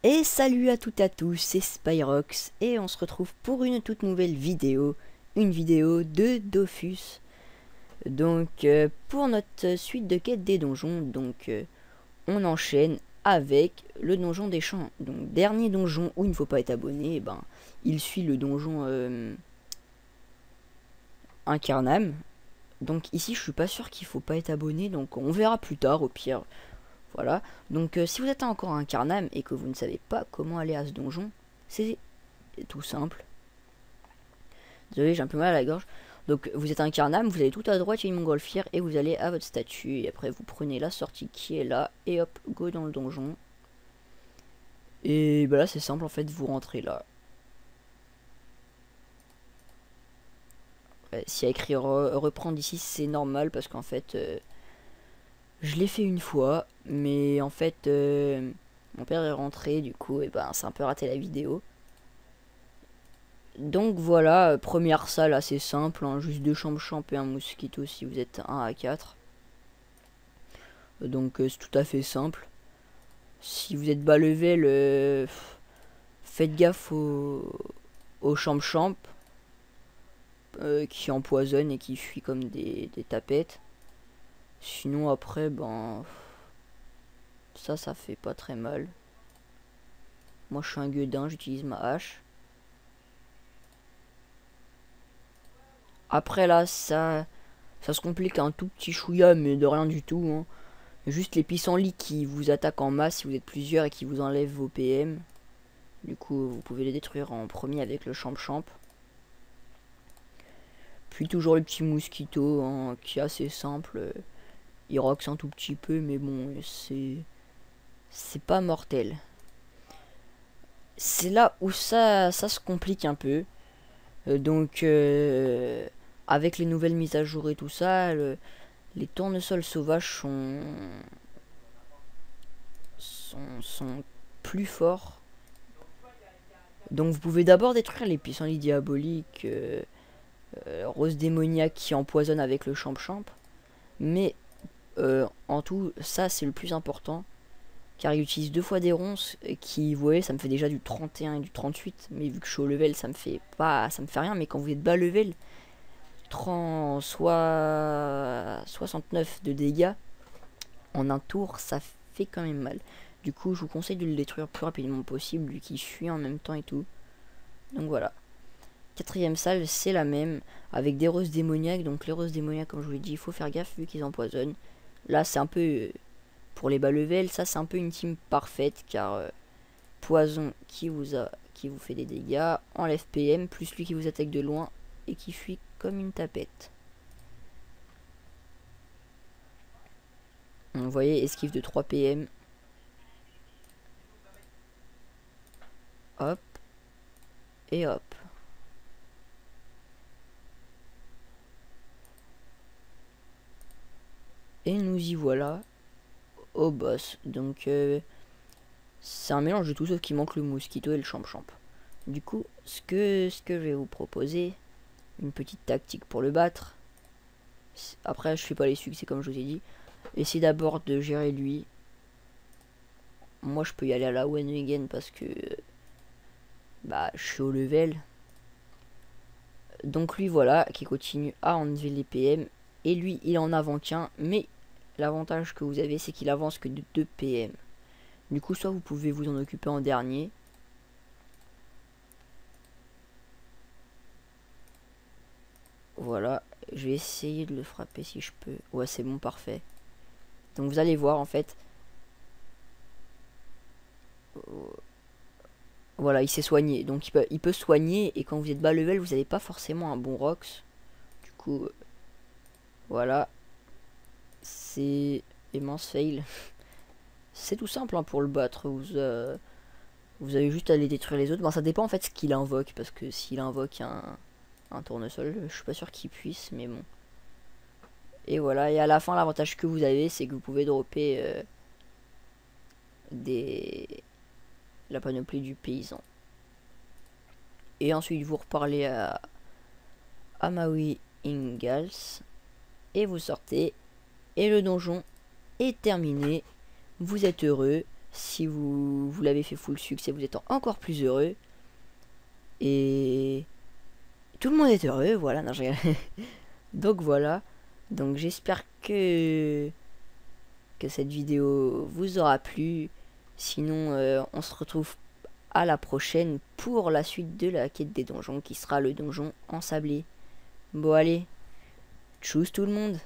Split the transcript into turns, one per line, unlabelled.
Et salut à toutes et à tous, c'est Spyrox et on se retrouve pour une toute nouvelle vidéo, une vidéo de Dofus. Donc pour notre suite de quête des donjons, on enchaîne avec le donjon des champs. Donc dernier donjon où il ne faut pas être abonné, il suit le donjon Incarnam. Donc ici je suis pas sûr qu'il faut pas être abonné, donc on verra plus tard au pire. Voilà, donc si vous êtes encore un Carnam et que vous ne savez pas comment aller à ce donjon, c'est tout simple. Désolé, j'ai un peu mal à la gorge. Donc vous êtes un Carnam, vous allez tout à droite, il y a une montgolfière et vous allez à votre statue. Et après vous prenez la sortie qui est là et hop, go dans le donjon. Et bah là c'est simple en fait, vous rentrez là. Ouais, s'il y a écrit reprendre ici, c'est normal parce qu'en fait... je l'ai fait une fois, mais en fait, mon père est rentré, du coup, et c'est un peu raté la vidéo. Donc voilà, première salle assez simple, hein, juste 2 chambres champ et un mosquito si vous êtes 1 à 4. Donc c'est tout à fait simple. Si vous êtes bas level, faites gaffe aux chambres champ qui empoisonnent et qui fuient comme des tapettes. Sinon après, ça fait pas très mal. Moi je suis un gueudin, j'utilise ma hache. Après là, ça se complique un tout petit chouïa, mais de rien du tout. Hein. Juste les pissenlits qui vous attaquent en masse si vous êtes plusieurs et qui vous enlèvent vos PM. Du coup, vous pouvez les détruire en premier avec le champ-champ. Puis toujours le petit mosquito, hein, qui est assez simple. Il roxe un tout petit peu, mais bon, c'est pas mortel. C'est là où ça se complique un peu. Avec les nouvelles mises à jour et tout ça, les tournesols sauvages sont plus forts. Donc vous pouvez d'abord détruire les pissenlits diaboliques, rose démoniaque qui empoisonne avec le champ-champ. Mais en tout, ça c'est le plus important. Car il utilise 2 fois des ronces qui, vous voyez, ça me fait déjà du 31 et du 38. Mais vu que je suis au level, ça me fait rien. Mais quand vous êtes bas level, 69 de dégâts en un tour, ça fait quand même mal. Du coup, je vous conseille de le détruire le plus rapidement possible, lui qui fuit en même temps et tout. Donc voilà. Quatrième salle, c'est la même, avec des roses démoniaques. Donc les roses démoniaques, comme je vous l'ai dit, il faut faire gaffe vu qu'ils empoisonnent. Là, c'est un peu... pour les bas level, ça c'est un peu une team parfaite, car poison qui vous fait des dégâts, enlève PM, plus lui qui vous attaque de loin et qui fuit comme une tapette. Vous voyez, esquive de 3 PM. Hop. Et hop. Et nous y voilà au boss. Donc c'est un mélange de tout sauf qu'il manque le mosquito et le champ-champ. Du coup, ce que je vais vous proposer, une petite tactique pour le battre. Après, je fais pas les succès comme je vous ai dit. Essayez d'abord de gérer lui. Moi, je peux y aller à la one again parce que je suis au level. Donc lui, voilà, qui continue à enlever les PM. Et lui, il en avant qu'un. Mais l'avantage que vous avez, c'est qu'il avance que de 2 PM. Du coup, soit vous pouvez vous en occuper en dernier. Voilà, je vais essayer de le frapper si je peux. Ouais, c'est bon, parfait. Donc vous allez voir en fait. Voilà, il s'est soigné. Donc il peut soigner. Et quand vous êtes bas level, vous n'avez pas forcément un bon Rox. Du coup, voilà. C'est immense fail. C'est tout simple hein, pour le battre. Vous avez juste à aller détruire les autres. Ça dépend en fait ce qu'il invoque. Parce que s'il invoque un tournesol, je suis pas sûr qu'il puisse. Mais bon. Et voilà. Et à la fin, l'avantage que vous avez, c'est que vous pouvez dropper la panoplie du paysan. Et ensuite vous reparlez à Maui Ingalls et vous sortez et le donjon est terminé. Vous êtes heureux, Si vous l'avez fait full succès, vous êtes encore plus heureux. Et tout le monde est heureux, voilà. Non, donc voilà. Donc j'espère que cette vidéo vous aura plu. Sinon, on se retrouve à la prochaine pour la suite de la quête des donjons, qui sera le donjon ensablé. Bon allez, tchuss tout le monde.